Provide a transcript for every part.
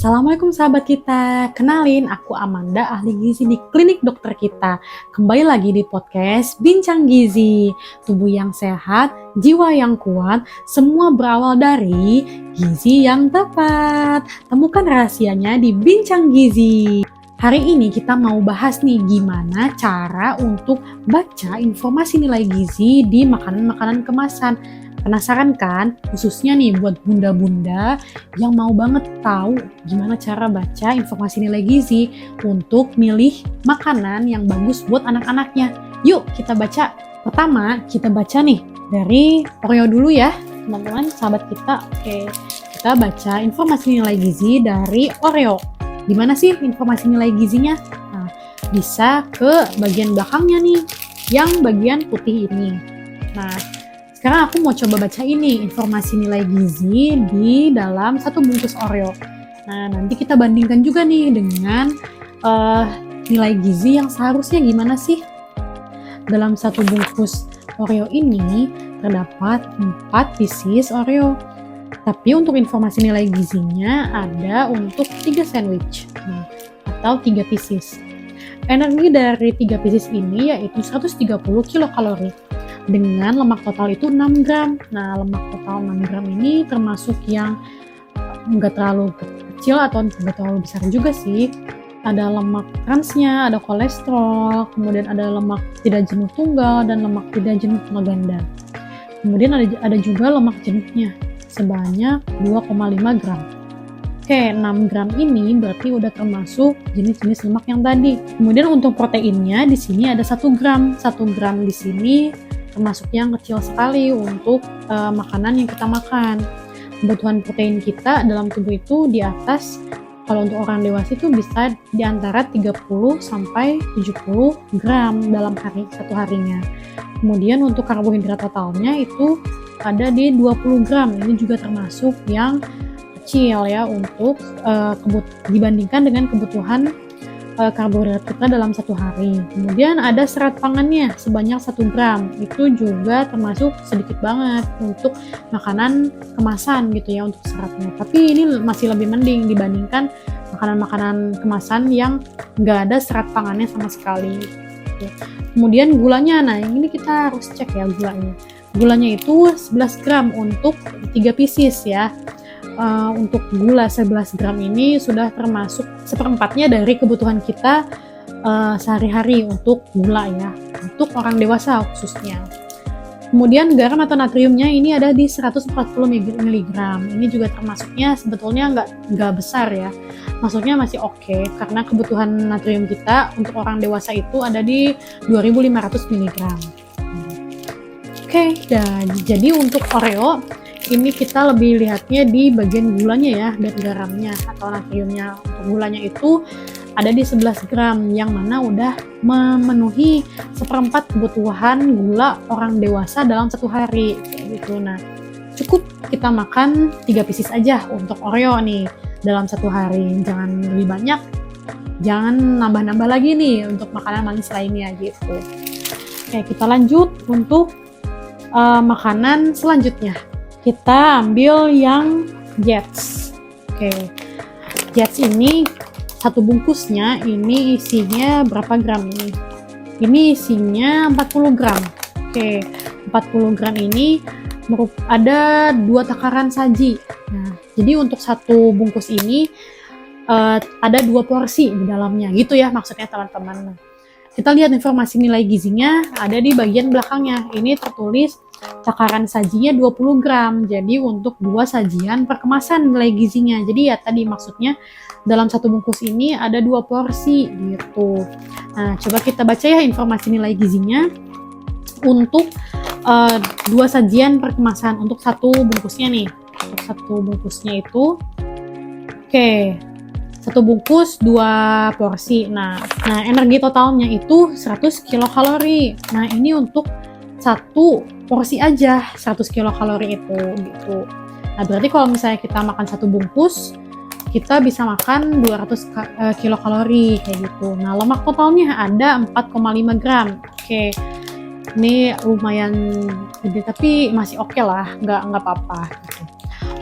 Assalamualaikum sahabat kita, kenalin aku Amanda, ahli gizi di klinik dokter kita. Kembali lagi di podcast Bincang Gizi. Tubuh yang sehat, jiwa yang kuat, semua berawal dari gizi yang tepat. Temukan rahasianya di Bincang Gizi. Hari ini kita mau bahas nih gimana cara untuk baca informasi nilai gizi di makanan-makanan kemasan. Penasaran kan? Khususnya nih buat bunda-bunda yang mau banget tahu gimana cara baca informasi nilai gizi untuk milih makanan yang bagus buat anak-anaknya. Yuk kita baca. Pertama kita baca nih dari Oreo dulu ya teman-teman sahabat kita. Oke, kita baca informasi nilai gizi dari Oreo. Gimana sih informasi nilai gizinya? Nah, bisa ke bagian belakangnya nih, yang bagian putih ini. Nah, sekarang aku mau coba baca ini informasi nilai gizi di dalam satu bungkus Oreo. Nah, nanti kita bandingkan juga nih dengan nilai gizi yang seharusnya gimana sih. Dalam satu bungkus Oreo ini terdapat 4 pieces Oreo. Tapi untuk informasi nilai gizinya ada untuk 3 sandwich atau 3 pieces. Energi dari 3 pieces ini yaitu 130 kilokalori. Dengan lemak total itu 6 gram. Nah, lemak total 6 gram ini termasuk yang nggak terlalu kecil atau nggak terlalu besar juga sih. Ada lemak transnya, ada kolesterol, kemudian ada lemak tidak jenuh tunggal dan lemak tidak jenuh tunggal ganda. Kemudian ada juga lemak jenuhnya sebanyak 2,5 gram. Oke, 6 gram ini berarti udah termasuk jenis-jenis lemak yang tadi. Kemudian untuk proteinnya di sini ada 1 gram. 1 gram di sini termasuk yang kecil sekali untuk makanan yang kita makan. Kebutuhan protein kita dalam tubuh itu di atas, kalau untuk orang dewasa itu bisa di antara 30 sampai 70 gram dalam satu harinya. Kemudian untuk karbohidrat totalnya itu ada di 20 gram. Ini juga termasuk yang kecil ya untuk dibandingkan dengan kebutuhan karbohidrat kita dalam satu hari. Kemudian ada serat pangannya sebanyak 1 gram. Itu juga termasuk sedikit banget untuk makanan kemasan gitu ya untuk seratnya. Tapi ini masih lebih mending dibandingkan makanan-makanan kemasan yang nggak ada serat pangannya sama sekali. Kemudian gulanya, nah ini kita harus cek ya gulanya. Gulanya itu 11 gram untuk 3 pieces ya. Untuk gula 11 gram ini sudah termasuk seperempatnya dari kebutuhan kita sehari-hari untuk gula ya, untuk orang dewasa khususnya. Kemudian garam atau natriumnya ini ada di 140 mg. Ini juga termasuknya sebetulnya nggak besar ya, maksudnya masih oke, karena kebutuhan natrium kita untuk orang dewasa itu ada di 2500 mg. Oke, dan jadi untuk Oreo ini kita lebih lihatnya di bagian gulanya ya, dan garamnya atau natriumnya. Untuk gulanya itu ada di 11 gram, yang mana udah memenuhi seperempat kebutuhan gula orang dewasa dalam satu hari kayak gitu. Nah, cukup kita makan 3 pieces aja untuk Oreo nih dalam satu hari, jangan lebih banyak, jangan nambah-nambah lagi nih untuk makanan manis lainnya gitu. Oke, kita lanjut untuk makanan selanjutnya. Kita ambil yang Jets. Oke, Jets ini satu bungkusnya ini isinya berapa gram ini? Ini isinya 40 gram. Oke, 40 gram ini ada 2 takaran saji. Nah, jadi untuk satu bungkus ini ada 2 porsi di dalamnya, gitu ya maksudnya teman-teman. Kita lihat informasi nilai gizinya ada di bagian belakangnya. Ini tertulis takaran sajinya 20 gram. Jadi untuk 2 sajian per kemasan nilai gizinya. Jadi ya tadi maksudnya dalam satu bungkus ini ada 2 porsi gitu. Nah, coba kita baca ya informasi nilai gizinya untuk 2 sajian per kemasan untuk satu bungkusnya nih. Untuk satu bungkusnya itu satu bungkus 2 porsi. Nah, energi totalnya itu 100 kilokalori. Nah, ini untuk satu porsi aja 100 kilokalori itu gitu. Nah, berarti kalau misalnya kita makan satu bungkus, kita bisa makan 200 kilokalori kayak gitu. Nah, lemak totalnya ada 4,5 gram. Oke. Ini lumayan gede tapi masih oke lah, nggak apa-apa gitu.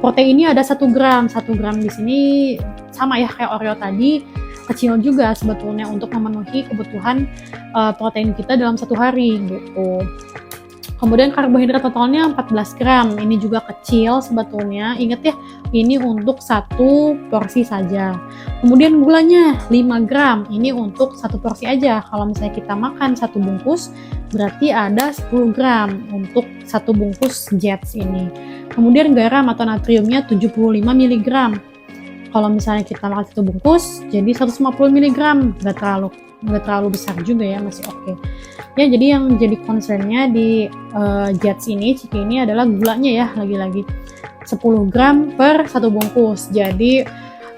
Proteinnya ada 1 gram. 1 gram di sini sama ya kayak Oreo tadi, kecil juga sebetulnya untuk memenuhi kebutuhan protein kita dalam satu hari gitu. Kemudian karbohidrat totalnya 14 gram, ini juga kecil sebetulnya. Ingat ya, ini untuk satu porsi saja. Kemudian gulanya 5 gram, ini untuk satu porsi aja. Kalau misalnya kita makan satu bungkus, berarti ada 10 gram untuk satu bungkus Jets ini. Kemudian garam atau natriumnya 75 mg. Kalau misalnya kita makan satu bungkus, jadi 150 mg, nggak terlalu besar juga ya, masih oke. Ya, jadi yang jadi concernnya di Jets ini, Ciki ini adalah gulanya ya, lagi-lagi 10 gram per satu bungkus. Jadi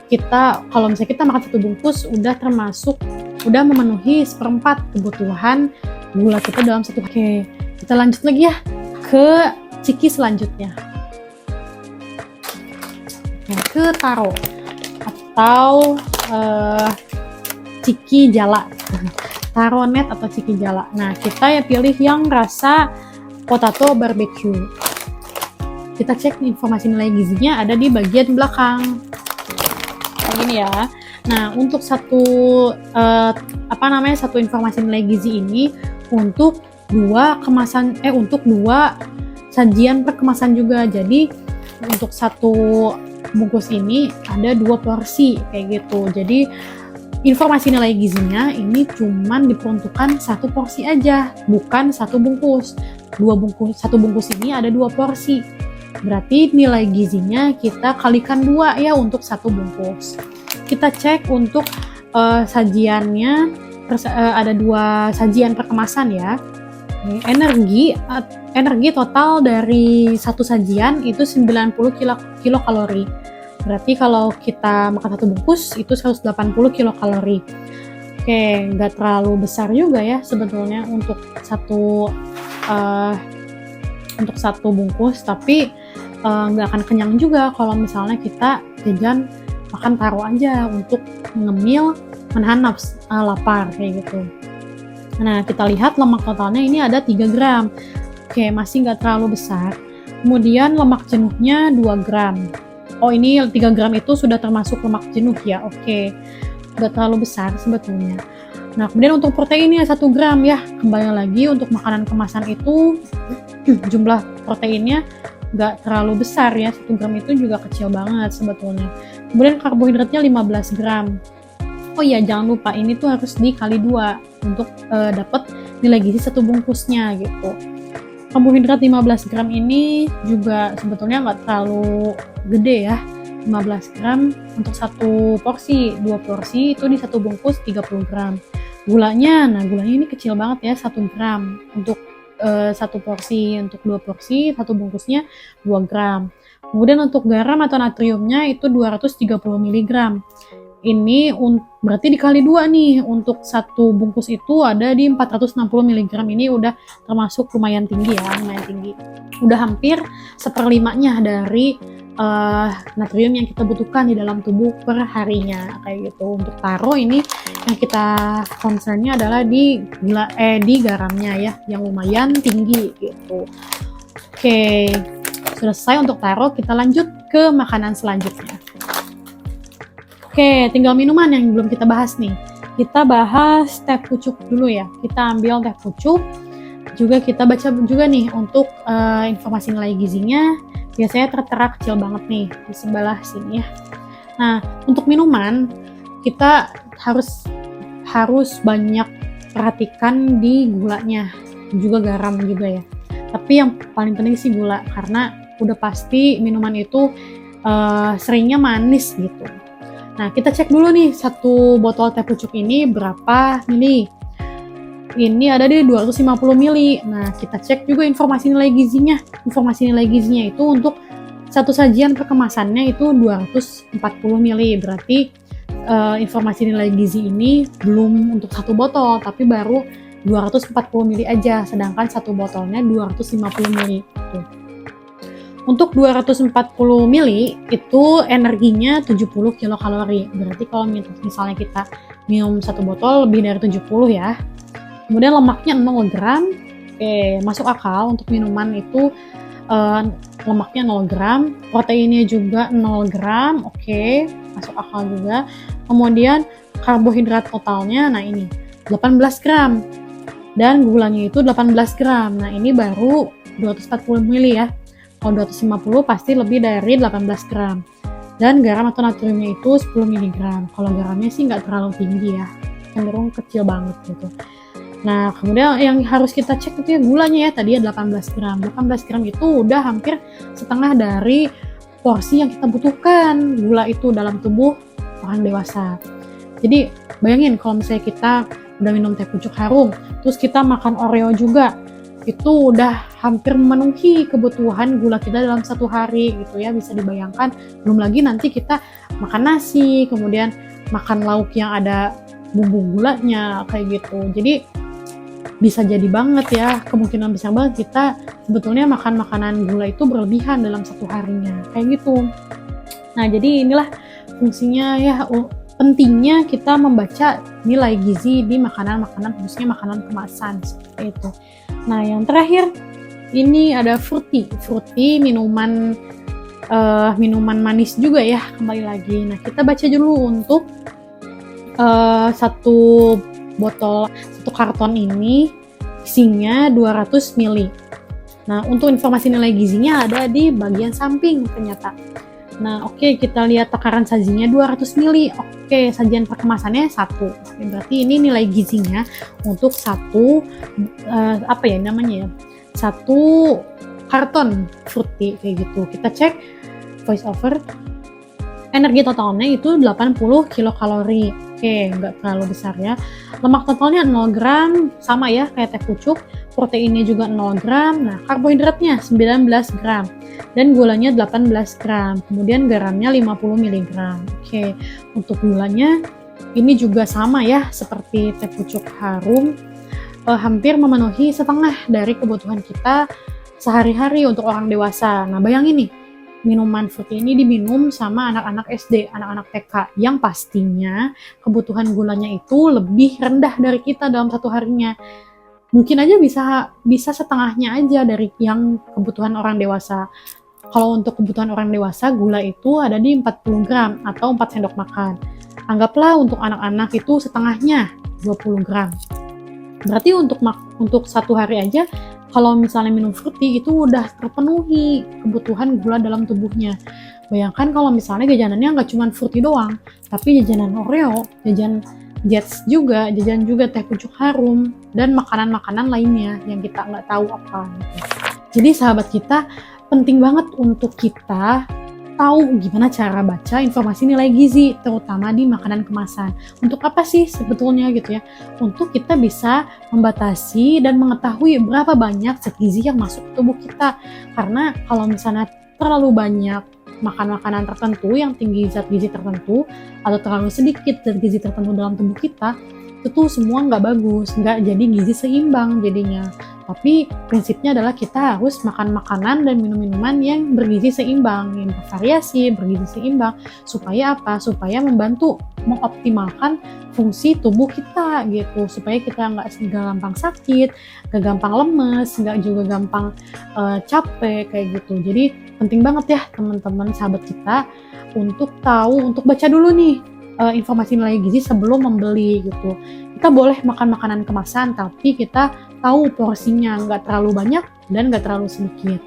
kita kalau misalnya kita makan satu bungkus udah memenuhi seperempat kebutuhan gula kita dalam satu. Oke, kita lanjut lagi ya ke Ciki selanjutnya. Nah, ke taro atau Ciki jala, taro net atau Ciki jala. Nah, kita ya pilih yang rasa potato barbecue. Kita cek informasi nilai gizinya ada di bagian belakang. Kayak gini ya. Nah, untuk satu informasi nilai gizi ini untuk dua sajian per kemasan juga. Jadi untuk satu bungkus ini ada 2 porsi kayak gitu. Jadi informasi nilai gizinya ini cuman diperuntukkan satu porsi aja, bukan satu bungkus. Satu bungkus ini ada 2 porsi. Berarti nilai gizinya kita kalikan 2 ya untuk satu bungkus. Kita cek untuk sajiannya, ada 2 sajian per kemasan ya. Energi total dari satu sajian itu 90 kilokalori. Berarti kalau kita makan satu bungkus itu 180 kilokalori. Oke, nggak terlalu besar juga ya sebetulnya untuk satu bungkus, tapi nggak akan kenyang juga kalau misalnya kita jajan makan taro aja untuk ngemil, menahan lapar kayak gitu. Nah, kita lihat lemak totalnya ini ada 3 gram. Oke, masih nggak terlalu besar. Kemudian lemak jenuhnya 2 gram. Oh, ini 3 gram itu sudah termasuk lemak jenuh ya. Oke, nggak terlalu besar sebetulnya. Nah, kemudian untuk proteinnya 1 gram ya. Kembali lagi untuk makanan kemasan itu jumlah proteinnya nggak terlalu besar ya. 1 gram itu juga kecil banget sebetulnya. Kemudian karbohidratnya 15 gram. Oh iya, jangan lupa ini tuh harus dikali 2 untuk dapat nilai gizi satu bungkusnya gitu. Karbohidrat 15 gram ini juga sebetulnya nggak terlalu gede ya. 15 gram untuk satu porsi, 2 porsi itu di satu bungkus 30 gram. Gulanya ini kecil banget ya, 1 gram untuk satu porsi, untuk 2 porsi satu bungkusnya 2 gram. Kemudian untuk garam atau natriumnya itu 230 mg. Ini berarti dikali 2 nih, untuk satu bungkus itu ada di 460 mg. Ini udah termasuk lumayan tinggi ya, lumayan tinggi. Udah hampir 1/5-nya dari natrium yang kita butuhkan di dalam tubuh per harinya kayak gitu. Untuk taro ini yang kita concernnya adalah di garamnya ya, yang lumayan tinggi gitu. Oke, sudah selesai untuk taro, kita lanjut ke makanan selanjutnya. Oke, tinggal minuman yang belum kita bahas nih. Kita bahas teh pucuk dulu ya. Kita ambil teh pucuk. Juga kita baca juga nih untuk informasi nilai gizinya. Biasanya tertera kecil banget nih di sebelah sini ya. Nah, untuk minuman kita harus banyak perhatikan di gulanya, juga garam juga ya. Tapi yang paling penting sih gula, karena udah pasti minuman itu seringnya manis gitu. Nah, kita cek dulu nih, satu botol teh pucuk ini berapa mili. Ini ada di 250 mili. Nah, kita cek juga informasi nilai gizinya. Informasi nilai gizinya itu untuk satu sajian per kemasannya itu 240 mili. Berarti informasi nilai gizi ini belum untuk satu botol, tapi baru 240 mili aja. Sedangkan satu botolnya 250 mili. Tuh. Untuk 240 mili itu energinya 70 kilokalori. Berarti kalau misalnya kita minum satu botol lebih dari 70 ya. Kemudian lemaknya 0 gram. Oke, masuk akal untuk minuman itu lemaknya 0 gram, proteinnya juga 0 gram, oke, masuk akal juga. Kemudian karbohidrat totalnya, nah ini 18 gram, dan gulanya itu 18 gram, nah ini baru 240 ml ya. Kalau 250 pasti lebih dari 18 gram. Dan garam atau natriumnya itu 10 mg. Kalau garamnya sih nggak terlalu tinggi ya, cenderung kecil banget gitu. Nah, kemudian yang harus kita cek itu ya gulanya ya, tadi ya 18 gram. 18 gram itu udah hampir setengah dari porsi yang kita butuhkan gula itu dalam tubuh orang dewasa. Jadi bayangin kalau misalnya kita udah minum teh pucuk harum, terus kita makan Oreo juga, itu udah hampir memenuhi kebutuhan gula kita dalam satu hari gitu ya, bisa dibayangkan. Belum lagi nanti kita makan nasi, kemudian makan lauk yang ada bumbu gulanya kayak gitu. Jadi bisa jadi banget ya, kemungkinan besar banget kita sebetulnya makan makanan gula itu berlebihan dalam satu harinya kayak gitu. Nah, jadi inilah fungsinya ya, pentingnya kita membaca nilai gizi di makanan-makanan, khususnya makanan kemasan seperti itu. Nah, yang terakhir ini ada fruity minuman manis juga ya, kembali lagi. Nah, kita baca dulu untuk satu karton ini isinya 200 ml. Nah, untuk informasi nilai gizinya ada di bagian samping ternyata. Nah, oke, kita lihat takaran sajinya 200 ml. Oke, sajian perkemasannya 1. Berarti ini nilai gizinya untuk satu satu karton fruity kayak gitu. Kita cek voice over. Energi totalnya itu 80 kilokalori. Oke, nggak terlalu besar ya. Lemak totalnya 0 gram, sama ya kayak teh pucuk. Proteinnya juga 0 gram. Nah, karbohidratnya 19 gram. Dan gulanya 18 gram. Kemudian garamnya 50 mg. Oke, untuk gulanya ini juga sama ya seperti teh pucuk harum. Hampir memenuhi setengah dari kebutuhan kita sehari-hari untuk orang dewasa. Nah, bayangin nih, minuman fruity ini diminum sama anak-anak SD, anak-anak TK, yang pastinya kebutuhan gulanya itu lebih rendah dari kita dalam satu harinya. Mungkin aja bisa setengahnya aja dari yang kebutuhan orang dewasa. Kalau untuk kebutuhan orang dewasa, gula itu ada di 40 gram atau 4 sendok makan. Anggaplah untuk anak-anak itu setengahnya, 20 gram. Berarti untuk satu hari aja, kalau misalnya minum fruity itu udah terpenuhi kebutuhan gula dalam tubuhnya. Bayangkan kalau misalnya jajanannya nggak cuma fruity doang, tapi jajanan Oreo, jajan Jets juga, jajan juga teh pucuk harum, dan makanan-makanan lainnya yang kita nggak tahu apa gitu. Jadi sahabat kita, penting banget untuk kita tahu gimana cara baca informasi nilai gizi, terutama di makanan kemasan. Untuk apa sih sebetulnya gitu ya? Untuk kita bisa membatasi dan mengetahui berapa banyak zat gizi yang masuk ke tubuh kita. Karena kalau misalnya terlalu banyak makan makanan tertentu yang tinggi zat gizi tertentu, atau terlalu sedikit zat gizi tertentu dalam tubuh kita, itu tuh semua nggak bagus, nggak jadi gizi seimbang jadinya. Tapi prinsipnya adalah kita harus makan makanan dan minum minuman yang bergizi seimbang, yang bervariasi, bergizi seimbang. Supaya apa? Supaya membantu mengoptimalkan fungsi tubuh kita gitu. Supaya kita nggak gampang sakit, nggak gampang lemes, nggak juga gampang capek kayak gitu. Jadi penting banget ya teman-teman sahabat kita untuk tahu, untuk baca dulu nih informasi nilai gizi sebelum membeli gitu. Kita boleh makan makanan kemasan, tapi kita tahu porsinya, nggak terlalu banyak dan nggak terlalu sedikit.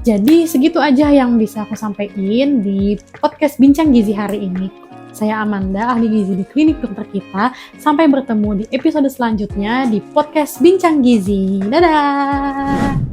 Jadi segitu aja yang bisa aku sampaikan di podcast Bincang Gizi hari ini. Saya Amanda, ahli gizi di klinik dokter kita. Sampai bertemu di episode selanjutnya di podcast Bincang Gizi. Dadah!